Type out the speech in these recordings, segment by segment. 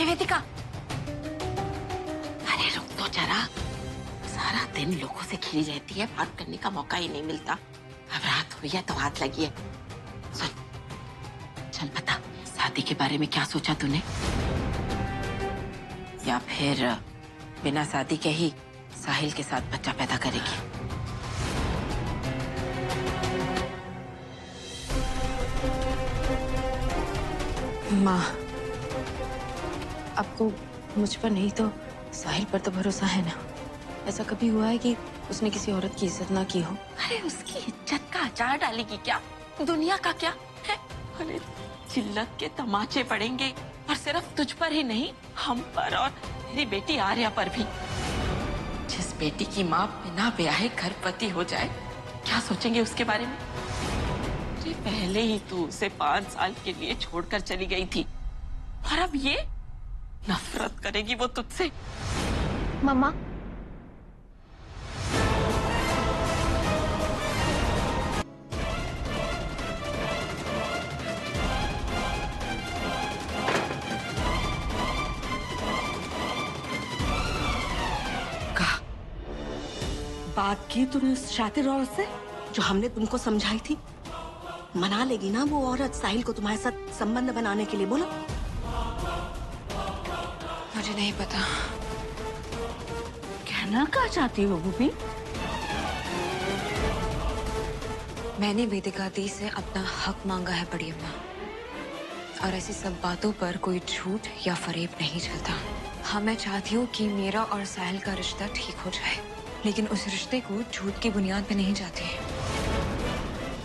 वेदिका, अरे रुक तो जरा। सारा दिन लोगों से घिरी रहती है, बात करने का मौका ही नहीं मिलता। अब रात हुई है तो हाथ लगी है। सुन, चल बता, शादी के बारे में क्या सोचा तूने? या फिर बिना शादी के ही साहिल के साथ बच्चा पैदा करेगी? माँ, आपको मुझ पर नहीं तो साहिल पर तो भरोसा है ना? ऐसा कभी हुआ है कि उसने किसी औरत की इज्जत ना की हो? अरे उसकी इज्जत का अचार डालेगी क्या? दुनिया का क्या है? अरे जिल्लत के तमाचे पड़ेंगे, और सिर्फ तुझ पर ही नहीं, हम पर और मेरी बेटी आर्या पर भी। जिस बेटी की माँ बिना ब्याहे गर्भवती हो जाए, क्या सोचेंगे उसके बारे में? अरे पहले ही तू उसे 5 साल के लिए छोड़कर चली गई थी, और अब ये नफरत करेगी वो तुझसे। मम्मा, बात की तूने उस शातिर औरत से जो हमने तुमको समझाई थी? मना लेगी ना वो औरत साहिल को तुम्हारे साथ संबंध बनाने के लिए? बोलो। मुझे नहीं पता। कहना क्या चाहती हो भूमि? मैंने वेदिका दी से अपना हक मांगा है बड़ी अम्मा, और ऐसी सब बातों पर कोई झूठ या फरेब नहीं चलता। हाँ, मैं चाहती हूँ कि मेरा और साहिल का रिश्ता ठीक हो जाए, लेकिन उस रिश्ते को झूठ की बुनियाद पे नहीं चाहती।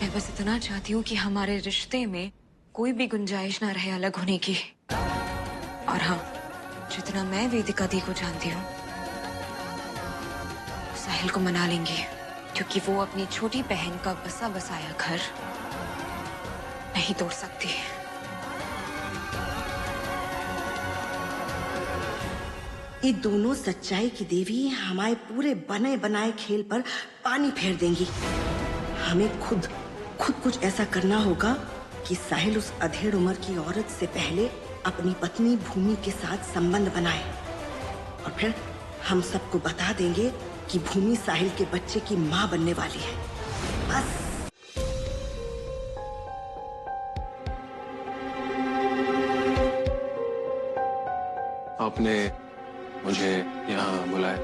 मैं बस इतना चाहती हूँ कि हमारे रिश्ते में कोई भी गुंजाइश ना रहे अलग होने की। और हाँ, जितना मैं वेदिका दी को जानती हूँ, साहिल को मना लेंगी, क्योंकि वो अपनी छोटी बहन का बसा बसाया घर नहीं तोड़ सकती। ये दोनों सच्चाई की देवी हमारे पूरे बने बनाए खेल पर पानी फेर देंगी। हमें खुद कुछ ऐसा करना होगा कि साहिल उस अधेड़ उम्र की औरत से पहले अपनी पत्नी भूमि के साथ संबंध बनाए, और फिर हम सबको बता देंगे कि भूमि साहिल के बच्चे की मां बनने वाली है। बस। आपने मुझे यहाँ बुलाया?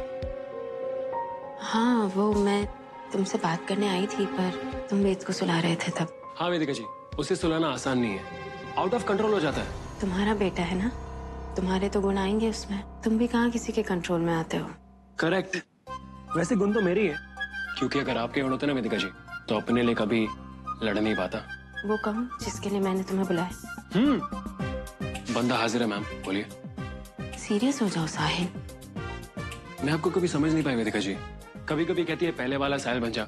हाँ, वो मैं तुमसे बात करने आई थी, पर तुम वेद को सुला रहे थे तब। हाँ वेदिका जी, उसे सुलाना आसान नहीं है, आउट ऑफ कंट्रोल हो जाता है। तुम्हारा बेटा है ना, तुम्हारे तो गुण आएंगे उसमें। तुम भी कहाँ किसी के कंट्रोल में आते हो। करेक्ट। वैसे गुण तो मेरी है, क्योंकि अगर आपके गुण होते ना वेदिका जी, तो अपने लिए कभी लड़ नहीं पाता। वो कौन जिसके लिए मैंने तुम्हें बुलाया? बंदा हाजिर है मैम, बोलिए। सीरियस हो जाओ साहिल। मैं आपको कभी समझ नहीं पाई वेदिका जी। कभी कभी कहती है पहले वाला साहिल बन जा,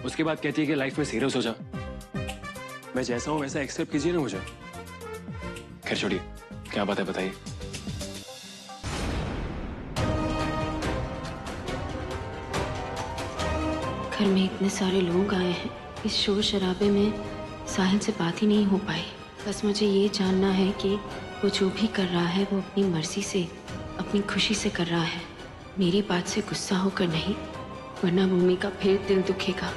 उसके बाद कहती है कि लाइफ में सीरियस हो जा। मैं जैसा हूं वैसा एक्सेप्ट कीजिए ना मुझे। खैर छोड़िए, क्या बात है बताइए। घर में इतने सारे लोग आए हैं, इस शोर शराबे में साहिल से बात ही नहीं हो पाई। बस मुझे ये जानना है कि वो जो भी कर रहा है वो अपनी मर्जी से, अपनी खुशी से कर रहा है, मेरी बात से गुस्सा होकर नहीं, वरना भूमि का फिर दिल दुखेगा।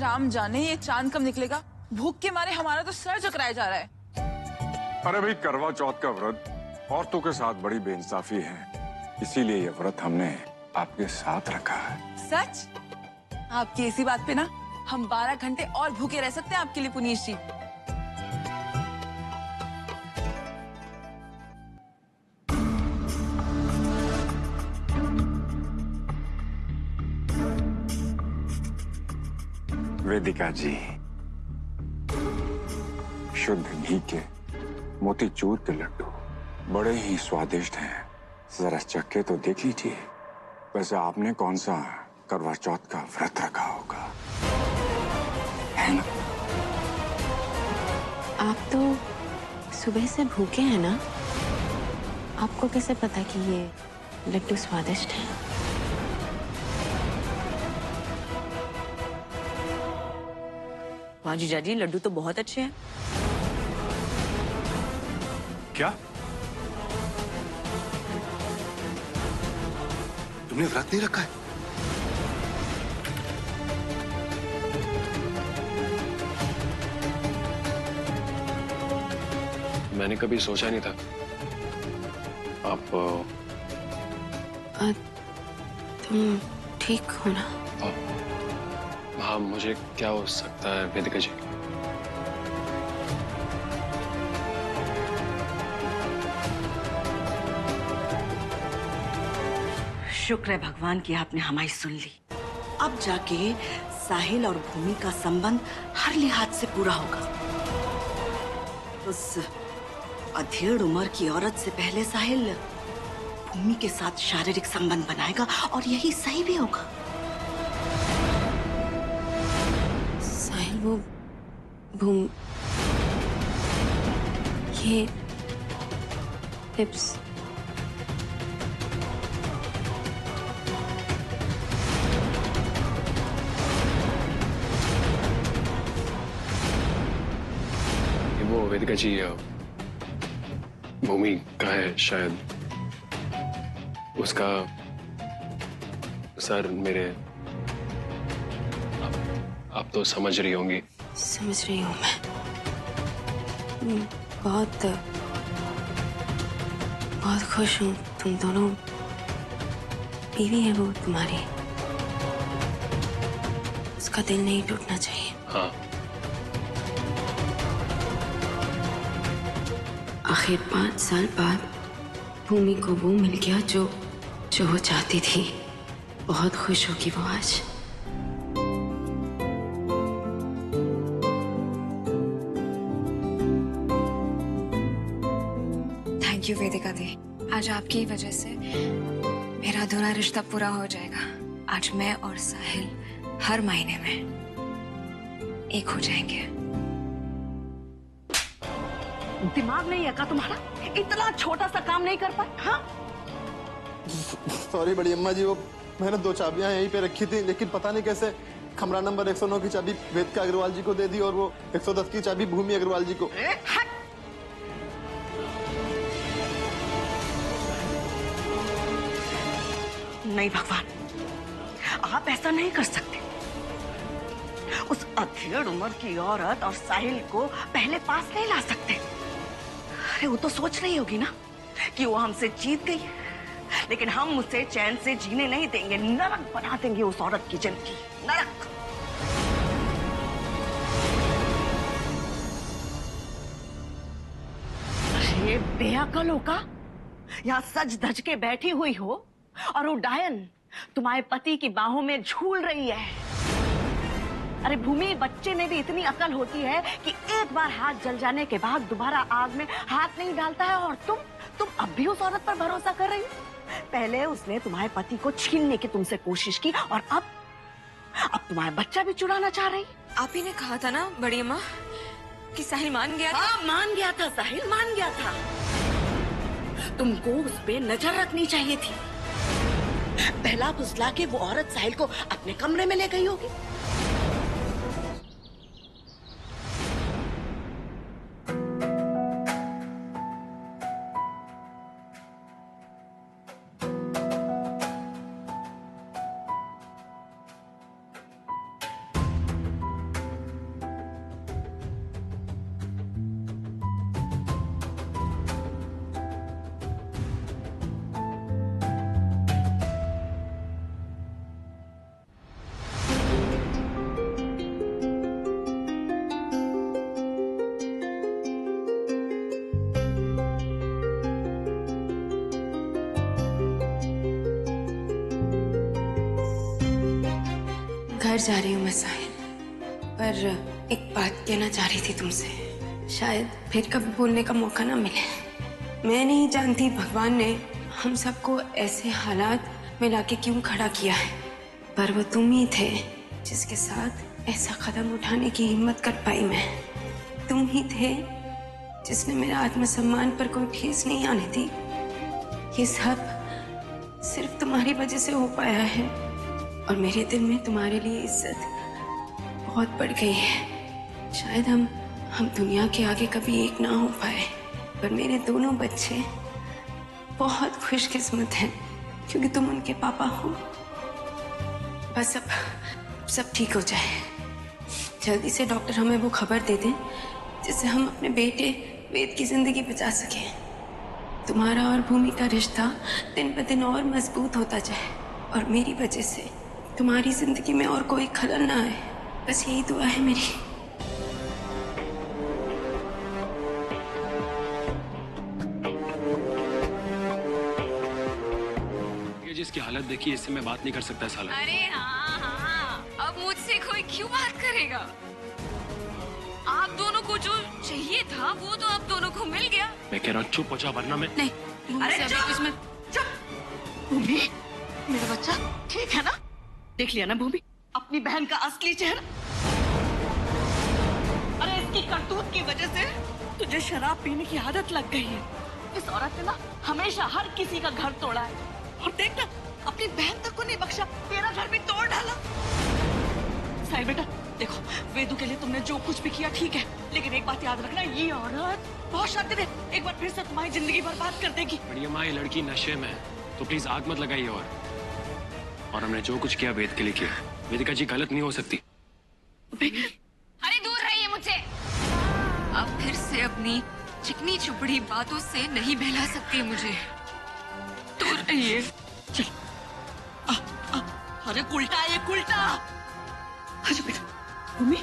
राम जाने ये चांद कब निकलेगा। भूख के मारे हमारा तो सर चकराया जा रहा है। अरे भाई, करवा चौथ का व्रत औरतों के साथ बड़ी बेइंसाफी है, इसीलिए ये व्रत हमने आपके साथ रखा है। सच? आपकी इसी बात पे ना हम 12 घंटे और भूखे रह सकते हैं आपके लिए पुनीश जी। वेदिका जी, शुद्ध घी के मोतीचूर के लड्डू बड़े ही स्वादिष्ट हैं, जरा चख के तो देख लीजिए। वैसे आपने कौन सा करवा चौथ का व्रत रखा होगा, है ना? आप तो सुबह से भूखे हैं ना, आपको कैसे पता कि ये लड्डू स्वादिष्ट है? वाह जीजा जी, लड्डू तो बहुत अच्छे हैं। क्या? तुमने व्रत नहीं रखा है? मैंने कभी सोचा नहीं था आप तुम ठीक हो ना? हाँ, मुझे क्या हो सकता है वेदिका जी? शुक्र है भगवान की आपने हमारी सुन ली। अब जाके साहिल और भूमि का संबंध हर लिहाज से पूरा होगा। उस अधेड़ उम्र की औरत से पहले साहिल भूमि के साथ शारीरिक संबंध बनाएगा और यही सही भी होगा। साहिल वो भूम ये लिप्स वो वेदिका जी भूमि का है शायद। उसका सर मेरे आप तो समझ रही होंगी। समझ रही हूँ मैं। बहुत बहुत खुश हूँ तुम दोनों बीवी है वो तुम्हारी। उसका दिल नहीं टूटना चाहिए। हाँ, आखिर 5 साल बाद भूमि को वो मिल गया जो वो चाहती थी। बहुत खुश होगी वो आज। थैंक यू वेदिका दी। आज आपकी वजह से मेरा अधूरा रिश्ता पूरा हो जाएगा। आज मैं और साहिल हर महीने में एक हो जाएंगे। दिमाग नहीं है का तुम्हारा? इतना छोटा सा काम नहीं कर पाए? हाँ? सॉरी बड़ी अम्मा जी, वो मैंने 2 चाबियां यहीं पे रखी थी, लेकिन पता नहीं कैसे कमरा नंबर 109 की चाबी वेदिका अग्रवाल जी को दे दी और वो 110 की चाबी भूमि अग्रवाल जी को। नहीं भगवान, आप ऐसा नहीं कर सकते। उस अधेड़ उम्र की औरत और साहिल को पहले पास नहीं ला सकते। अरे वो तो सोच रही होगी ना कि वो हमसे जीत गई, लेकिन हम उसे चैन से जीने नहीं देंगे। नरक बना देंगे उस औरत की जिंदगी, नरक। अरे बेअकल हो का? यहाँ सज धज के बैठी हुई हो और वो डायन तुम्हारे पति की बाहों में झूल रही है। अरे भूमि, बच्चे में भी इतनी अकल होती है कि एक बार हाथ जल जाने के बाद दोबारा आग में हाथ नहीं डालता है। और तुम अब भी उस औरत पर भरोसा कर रही हो? पहले उसने तुम्हारे पति को छीनने की तुमसे कोशिश की और अब तुम्हारा बच्चा भी चुराना चाह रही। आप ही ने कहा था ना बड़ी अम्मा कि साहिल मान गया था। हाँ, मान गया था, साहिल मान गया था। तुमको उस पे नजर रखनी चाहिए थी। पहला फुसला के वो औरत साहिल को अपने कमरे में ले गई होगी। घर जा रही हूँ मैं साहिल, पर एक बात कहना चाह रही थी तुमसे। शायद फिर कभी बोलने का मौका ना मिले। मैं नहीं जानती भगवान ने हम सबको ऐसे हालात में लाके क्यों खड़ा किया है, पर वो तुम ही थे जिसके साथ ऐसा कदम उठाने की हिम्मत कर पाई मैं। तुम ही थे जिसने मेरा आत्मसम्मान पर कोई ठेस नहीं आने दी। ये सब सिर्फ तुम्हारी वजह से हो पाया है और मेरे दिल में तुम्हारे लिए इज्जत बहुत बढ़ गई है। शायद हम दुनिया के आगे कभी एक ना हो पाए, पर मेरे दोनों बच्चे बहुत खुशकिस्मत हैं क्योंकि तुम उनके पापा हो। बस अब सब ठीक हो जाए। जल्दी से डॉक्टर हमें वो खबर दे दें जिससे हम अपने बेटे वेद की जिंदगी बचा सकें। तुम्हारा और भूमि का रिश्ता दिन ब दिन और मजबूत होता जाए और मेरी वजह से तुम्हारी जिंदगी में और कोई खलल ना आए। बस यही दुआ है मेरी। ये जिसकी हालत देखी, इससे मैं बात नहीं कर सकता साला। अरे हाँ, अब मुझसे कोई क्यों बात करेगा? आप दोनों को जो चाहिए था वो तो आप दोनों को मिल गया। मैं कह रहा हूँ चुप हो जा, वरना मैं नहीं, अरे इसमें भूमि, मेरा बच्चा ठीक है ना? देख लिया ना भूमि, अपनी बहन का असली चेहरा। अरे इसकी करतूत की वजह से तुझे शराब पीने की आदत लग गई है। इस औरत ने ना हमेशा हर किसी का घर तोड़ा है, और देख ना अपनी बहन तक को नहीं बख्शा, तेरा घर भी तोड़ डाला। साहिल बेटा देखो, वेदू के लिए तुमने जो कुछ भी किया ठीक है, लेकिन एक बात याद रखना, ये औरत बहुत शातिर है, एक बार फिर से तुम्हारी जिंदगी बर्बाद कर देगी। बढ़िया माँ, ये लड़की नशे में है, तो प्लीज आग मत लगाइए। और हमने जो कुछ किया वेद के लिए किया। वेदिका जी गलत नहीं हो सकती। अरे दूर रहिए मुझसे। अब फिर से अपनी चिकनी चुपड़ी बातों से नहीं बहला सकती मुझे। दूर रहिए। चल, अरे उल्टा है, ये उल्टा। अच्छा बेटा, भूमि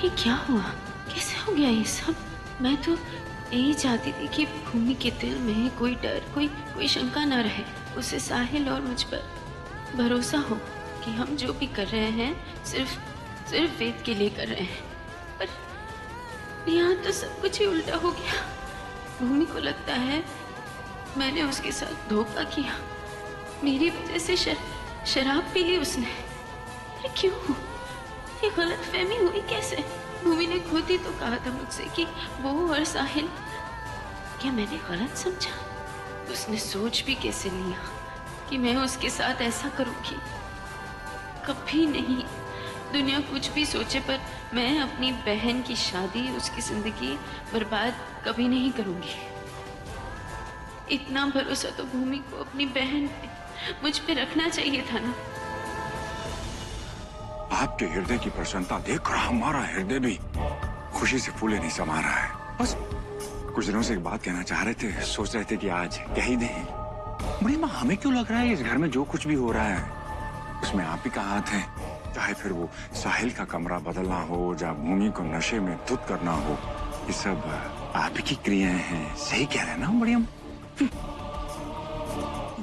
ये क्या हुआ? कैसे हो गया ये सब? मैं तो यही चाहती थी कि भूमि के दिल में कोई डर, कोई शंका ना रहे। उसे साहिल और मुझ पर भरोसा हो कि हम जो भी कर रहे हैं सिर्फ वेद के लिए कर रहे हैं। पर यहाँ तो सब कुछ ही उल्टा हो गया। भूमि को लगता है मैंने उसके साथ धोखा किया। मेरी वजह से शराब पी ली उसने। अरे क्यों? ये गलतफहमी हुई कैसे? भूमि ने खुद ही तो कहा था मुझसे कि वो और साहिल। क्या मैंने गलत समझा? उसने सोच भी कैसे लिया कि मैं उसके साथ ऐसा करूंगी? कभी नहीं। दुनिया कुछ भी सोचे, पर मैं अपनी बहन की शादी, उसकी जिंदगी बर्बाद कभी नहीं करूंगी। इतना भरोसा तो भूमि को अपनी बहन पे, मुझ पे रखना चाहिए था ना। आपके हृदय की प्रसन्नता देखकर हमारा हृदय भी खुशी से फूले नहीं समा रहा है। बस कुछ दिनों से एक बात कहना चाह रहे थे, सोच रहे थे कि आज कह ही दें। बड़ी माँ, हमें क्यों लग रहा है इस घर में जो कुछ भी हो रहा है उसमें आप ही का हाथ है। चाहे फिर वो साहिल का कमरा बदलना हो या भूमि को नशे में धुत करना हो, ये सब आप ही की क्रियाएं हैं। सही कह रहे हैं ना बढ़िया?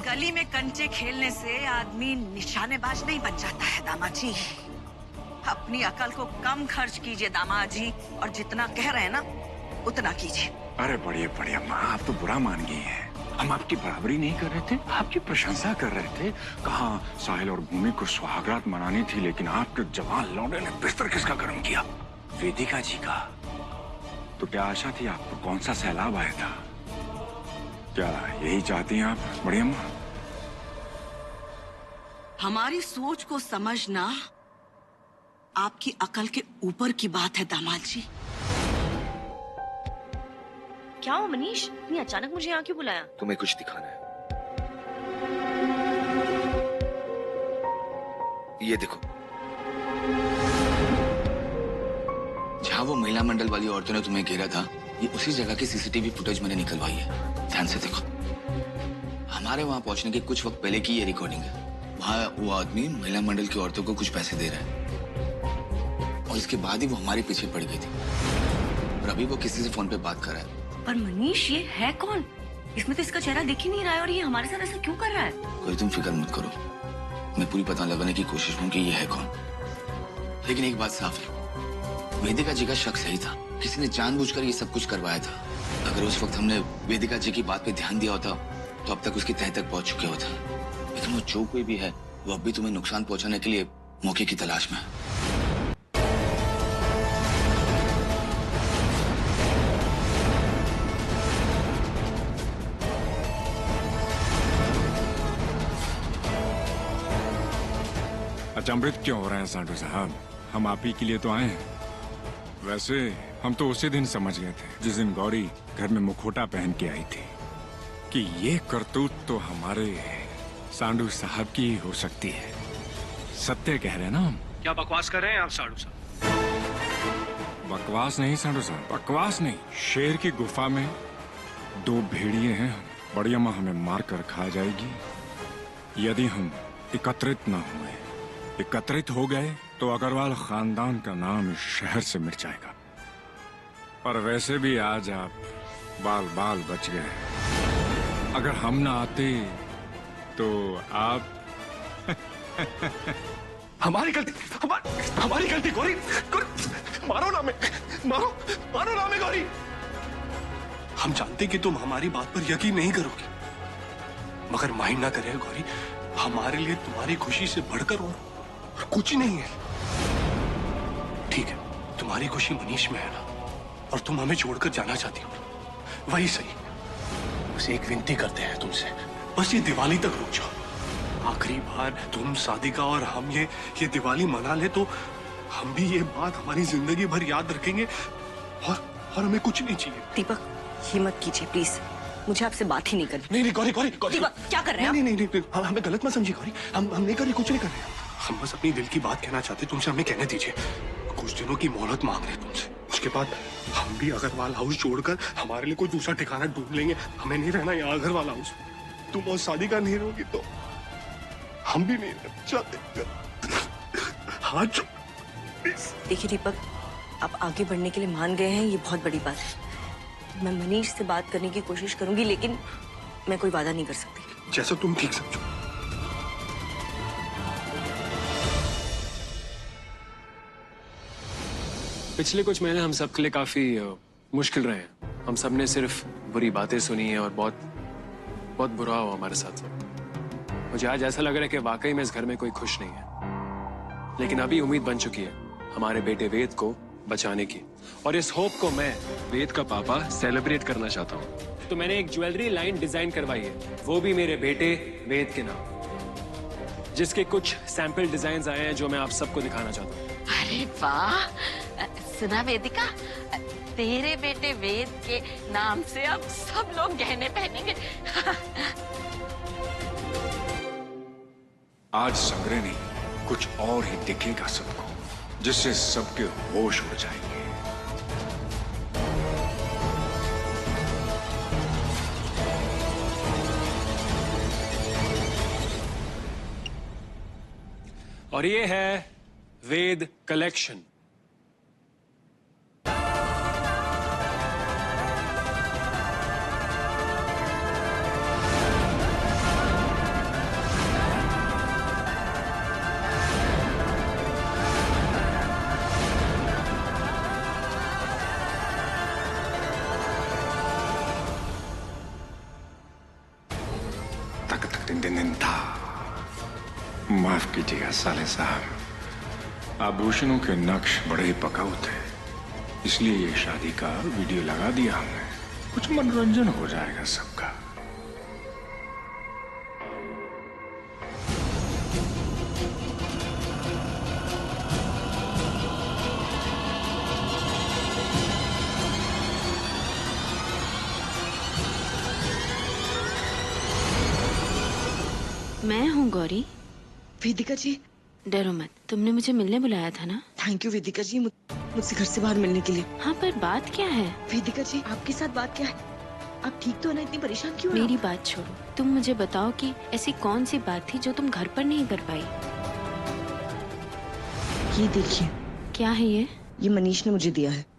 गली में कंचे खेलने से आदमी निशानेबाज नहीं बन जाता है दामाद जी। अपनी अकल को कम खर्च कीजिए दामाद जी, और जितना कह रहे हैं ना उतना कीजिए। अरे बढ़िया बढ़िया माँ, आप तो बुरा मान गई हैं। हम आपकी बराबरी नहीं कर रहे थे, आपकी प्रशंसा कर रहे थे। कहा साहिल और भूमि को सुहागरात मनानी थी, लेकिन आपके जवान लौंडे ने बिस्तर किसका गर्म किया? वेदिका जी का। तो क्या आशा थी आपको? कौन सा सैलाब आया था? क्या यही चाहती हैं आप बढ़िया माँ? हमारी सोच को समझना आपकी अकल के ऊपर की बात है दामाद जी। क्या हो मनीष, इतनी अचानक मुझे यहाँ क्यों बुलाया? तुम्हें कुछ दिखाना है। ये देखो, जहाँ वो महिला मंडल वाली औरतों ने तुम्हें घेरा था, ये उसी जगह की सीसीटीवी फुटेज मैंने निकलवाई है। ध्यान से देखो। हमारे वहां पहुंचने के कुछ वक्त पहले की ये रिकॉर्डिंग है। वहां वो आदमी महिला मंडल की औरतों को कुछ पैसे दे रहा है, और इसके बाद ही वो हमारे पीछे पड़ गई थी। और अभी वो किसी से फोन पे बात कर रहा है। पर मनीष, ये है कौन? इसमें तो इसका चेहरा दिख ही नहीं रहा है, और ये हमारे साथ ऐसा क्यों कर रहा है? कोई तुम फिक्र मत करो, मैं पूरी पता लगाने की कोशिश हूँ कि ये है कौन। लेकिन एक बात साफ है, वेदिका जी का शक सही था। किसी ने जानबूझकर ये सब कुछ करवाया था। अगर उस वक्त हमने वेदिका जी की बात पे ध्यान दिया होता तो अब तक उसकी तह तक पहुंच चुके होता। लेकिन वो जो कोई भी है, वो अब भी तुम्हें नुकसान पहुंचाने के लिए मौके की तलाश में है। अचंभित क्यों हो रहे हैं सांडू साहब? हम आप ही के लिए तो आए हैं। वैसे हम तो उसी दिन समझ गए थे जिस दिन गौरी घर में मुखौटा पहन के आई थी कि ये करतूत तो हमारे सांडू साहब की ही हो सकती है। सत्य कह रहे हैं ना हम? क्या बकवास कर रहे हैं आप सांडू साहब? बकवास नहीं सांडू साहब, बकवास नहीं। शेर की गुफा में 2 भेड़िए हैं। बड़ी अम्मा हमें मार कर खा जाएगी यदि हम एकत्रित न हुए। एकत्रित हो गए तो अग्रवाल खानदान का नाम इस शहर से मिट जाएगा। पर वैसे भी आज आप बाल बाल बच गए। अगर हम ना आते तो आप हमारी गलती, हमारी गलती गौरी, मारो ना हमें, मारो ना हमें गौरी। हम जानते कि तुम हमारी बात पर यकीन नहीं करोगी, मगर माइंड ना करे गौरी, हमारे लिए तुम्हारी खुशी से बढ़कर और कुछ ही नहीं है। ठीक है, तुम्हारी खुशी मनीष में है ना, और तुम हमें छोड़कर जाना चाहती हो, वही सही। बस एक विनती करते हैं तुमसे, बस ये दिवाली तक रुक जाओ। आखिरी बार तुम, सादिका और हम ये दिवाली मना ले तो हम भी ये बात हमारी जिंदगी भर याद रखेंगे, और हमें कुछ नहीं चाहिए। दीपक, ये मत कीजिए प्लीज, मुझे आपसे बात ही नहीं करनी। नहीं गौरी, दीपक, क्या कर रहे हैं? नहीं, हमें गलत मत समझिए गौरी। हम नहीं कर रहे, कुछ नहीं कर रहे। हम बस अपनी दिल की बात कहना चाहते, तुमसे हमें कहने दीजिए। कुछ दिनों की मोहलत मांग रहे तुमसे, उसके बाद हम भी अग्रवाल हाउस छोड़कर हमारे लिए कोई दूसरा ठिकाना ढूंढ लेंगे। हमें नहीं रहना यहाँ अग्रवाल हाउस। तुम और सादिका नहीं रहोगी तो हम भी नहीं रहना चाहते। हाथ देखिए दीपक, आप आगे बढ़ने के लिए मान गए हैं, ये बहुत बड़ी बात है। मैं मनीष से बात करने की कोशिश करूंगी, लेकिन मैं कोई वादा नहीं कर सकती। जैसा तुम ठीक समझो। पिछले कुछ महीने हम सबके लिए काफी मुश्किल रहे हैं। हम सब ने सिर्फ बुरी बातें सुनी हैं और बहुत बुरा हुआ हमारे साथ। मुझे आज ऐसा लग रहा है कि वाकई में इस घर में कोई खुश नहीं है, लेकिन अभी उम्मीद बन चुकी है हमारे बेटे वेद को बचाने की, और इस होप को मैं, वेद का पापा, सेलिब्रेट करना चाहता हूँ। तो मैंने एक ज्वेलरी लाइन डिजाइन करवाई है, वो भी मेरे बेटे वेद के नाम, जिसके कुछ सैंपल डिजाइन आए हैं जो मैं आप सबको दिखाना चाहता हूँ। अरे वाह, सुना वेदिका, तेरे बेटे वेद के नाम से अब सब लोग गहने पहनेंगे। आज संग्रह नहीं, कुछ और ही दिखेगा सबको, जिससे सबके होश उड़ जाएंगे। और ये है वेद कलेक्शन। माफ कीजिएगा साले साहब, आभूषणों के नक्श बड़े ही पकाऊ थे, इसलिए ये शादी का वीडियो लगा दिया हमने। कुछ मनोरंजन हो जाएगा सबका। मैं हूँ गौरी। वेदिका जी, डरो मत, तुमने मुझे मिलने बुलाया था ना? थैंक यू वेदिका जी, मुझसे घर से बाहर मिलने के लिए। हाँ, पर बात क्या है? वेदिका जी, आपके साथ बात क्या है? आप ठीक तो है ना? इतनी परेशान क्यों? मेरी बात छोड़ो, तुम मुझे बताओ कि ऐसी कौन सी बात थी जो तुम घर पर नहीं कर पाई? ये देखिए। क्या है ये? ये मनीष ने मुझे दिया है।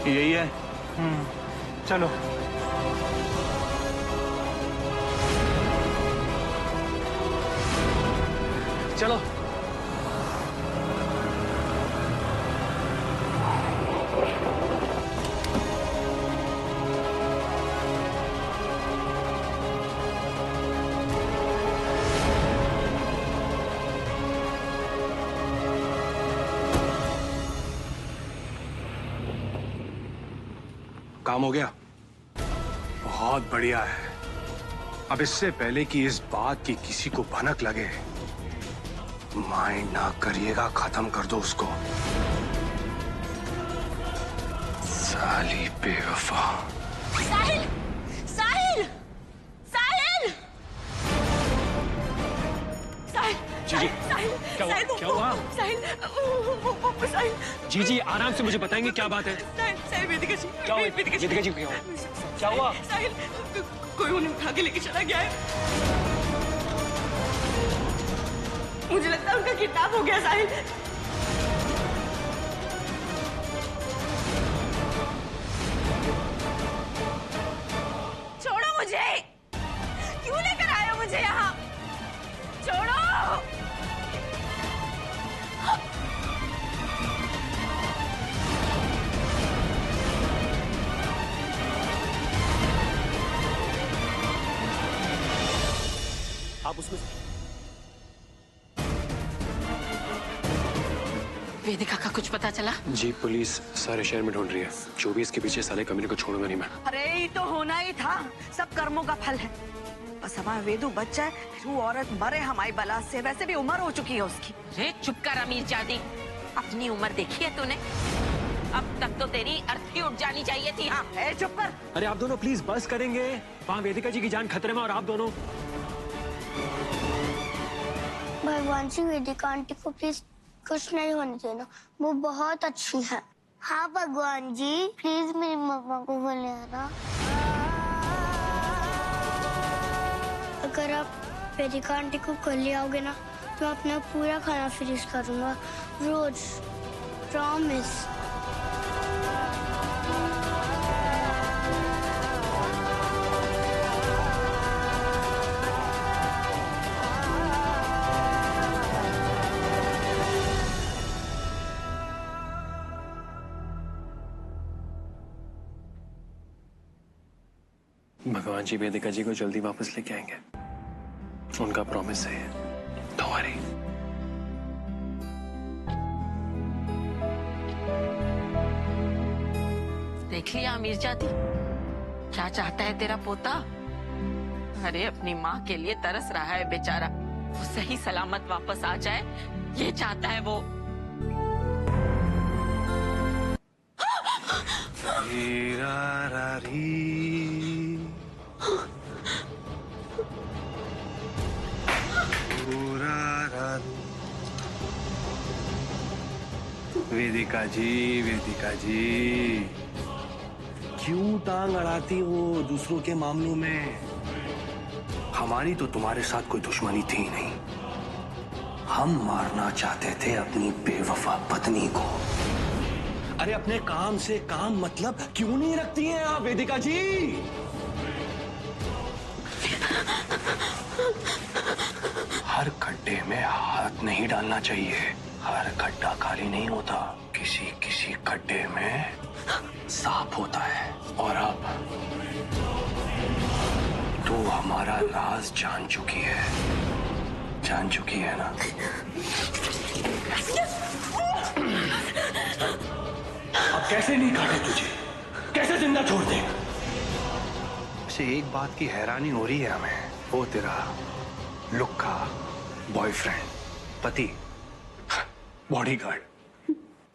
यही है। चलो। चलो। काम हो गया? बहुत बढ़िया है। अब इससे पहले कि इस बात की किसी को भनक लगे, माइंड ना करिएगा, खत्म कर दो उसको। साली बेवफा। साहिल! साहिल! साहिल! साहिल! जी जी, साहिल! क्या हुआ? साहिल, क्या हुआ? साहिल! साहिल! जी जी, आराम से मुझे बताएंगे क्या बात है। साहिल, वेदिका जी। क्या हुआ? वेदिका जी, वेदिका जी, क्या हुआ? क्या हुआ? साहिल, कोई उन्हें उठा के लेके चला गया है। मुझे लगता है उनका किडनैप हो गया। साहिल, छोड़ो मुझे। क्यों लेकर आए हो मुझे यहाँ? छोड़ो। आप उसमें वेदिका का कुछ पता चला? जी, पुलिस सारे शहर में ढूंढ रही है। 24 के पीछे साले कमीने को छोड़ूंगा नहीं मैं। अरे ये तो होना ही था, सब कर्मों का फल है। बस हमारा वेदू बच जाए, फिर वो औरत मरे हमारी बला से। वैसे भी उम्र हो चुकी है उसकी। अरे चुप कर अमीर जादी, अपनी उम्र देखी है तूने? अब तक तो तेरी अर्थी उठ जानी चाहिए थी। हाँ, चुप कर। अरे आप दोनों प्लीज बस करेंगे। वहाँ वेदिका जी की जान खतरे में और आप दोनों। भगवान जी, वेदिका आंटी को प्लीज कुछ नहीं होने देना, वो बहुत अच्छी है। हाँ भगवान जी, प्लीज मेरी मम्मा को बोले आना। अगर आप वेदिका आंटी को कल ले आओगे ना, तो मैं अपना पूरा खाना फिनिश करूंगा, रोज, प्रॉमिस। भगवान जी वेदिका जी को जल्दी वापस लेके आएंगे, उनका प्रॉमिस है। Don't worry. देख लिया अमीर जादी, क्या चाहता है तेरा पोता? अरे अपनी माँ के लिए तरस रहा है बेचारा। वो सही सलामत वापस आ जाए, ये चाहता है वो। वेदिका जी क्यों टांग अड़ाती हो दूसरों के मामलों में? हमारी तो तुम्हारे साथ कोई दुश्मनी थी नहीं। हम मारना चाहते थे अपनी बेवफा पत्नी को। अरे अपने काम से काम मतलब क्यों नहीं रखती हैं आप वेदिका जी? हर खड्डे में हाथ नहीं डालना चाहिए। हर खड्डा खाली नहीं होता, किसी किसी खड्डे में सांप होता है। और अब तो हमारा राज जान चुकी है ना? अब कैसे नहीं काटे तुझे? कैसे जिंदा छोड़ दे? वैसे एक बात की हैरानी हो रही है हमें, वो तेरा लुक्का बॉयफ्रेंड, पति, बॉडीगार्ड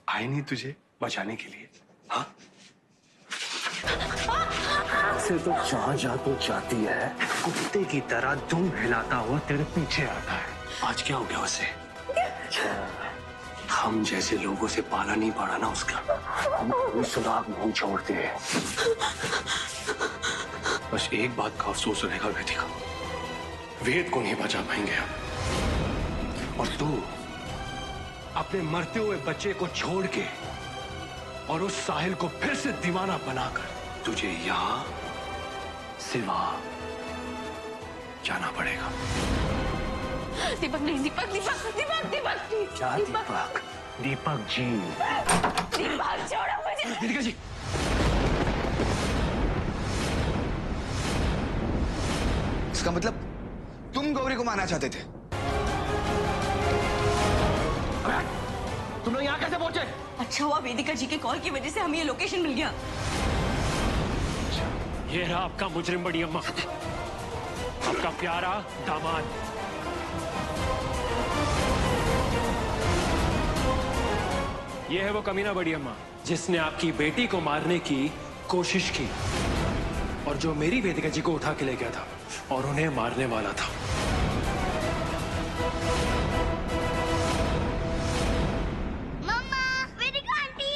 आए नहीं तुझे बचाने के लिए? हाँ, से तो जहां जहां तू जाती है कुत्ते की तरह दुम हिलाता हुआ तेरे पीछे आता है। आज क्या हो गया उसे? हम जैसे लोगों से पाला नहीं पड़ा ना उसका, हम कोई सुराग नहीं छोड़ते। बस एक बात का अफसोस रहेगा वेदिका, वेद को नहीं बचा पाएंगे हम। और तू अपने मरते हुए बच्चे को छोड़ के और उस साहिल को फिर से दीवाना बनाकर तुझे यहां सिवा जाना पड़ेगा। दीपक नहीं, दीपक दीपक दीपक दीपक क्या दीपक? दीपक जी, दीपक छोड़ो मुझे। वेदिका जी, इसका मतलब तुम गौरी को मारना चाहते थे? तुम लोग यहाँ कैसे पहुंचे? अच्छा हुआ वेदिका जी के कॉल की वजह से हमें ये लोकेशन मिल गया। ये रहा आपका मुजरिम बड़ी अम्मा, आपका प्यारा दामाद। ये है वो कमीना बड़ी अम्मा जिसने आपकी बेटी को मारने की कोशिश की और जो मेरी वेदिका जी को उठा के ले गया था और उन्हें मारने वाला था। मम्मा, वेदिका आंटी।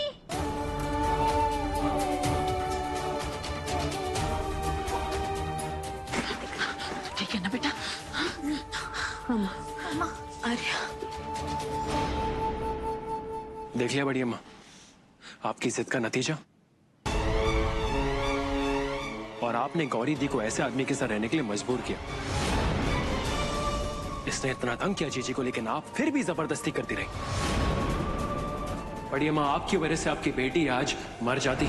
ठीक है ना बेटा? मम्मा आर्या, देख लिया बड़ी अम्मा आपकी जिद का नतीजा। और आपने गौरी दी को ऐसे आदमी के साथ रहने के लिए मजबूर किया। इसने इतना तंग किया जीजी को, लेकिन आप फिर भी जबरदस्ती करती रही। बड़ी अम्मा आपकी वजह से आपकी बेटी आज मर जाती।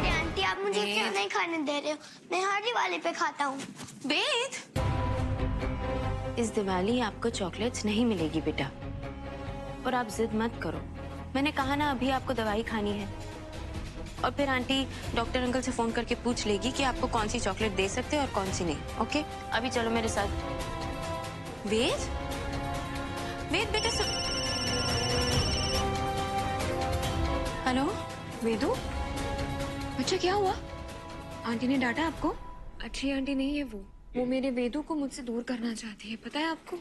आंटी आप मुझे क्यों नहीं खाने दे रहे हो? मैं हर दिवाली पे खाता हूँ। वेद, इस दिवाली आपको चॉकलेट्स नहीं मिलेगी बेटा, और आप जिद मत करो। मैंने कहा ना अभी आपको दवाई खानी है, और फिर आंटी डॉक्टर अंकल से फोन करके पूछ लेगी कि आपको कौन सी चॉकलेट दे सकते हैं और कौन सी नहीं। ओके, अभी चलो मेरे साथ। वेद, वेद बेटा हेलो वेदू, बच्चा क्या हुआ? आंटी ने डांटा आपको? अच्छी आंटी नहीं है वो मेरे वेदू को मुझसे दूर करना चाहती है, पता है आपको?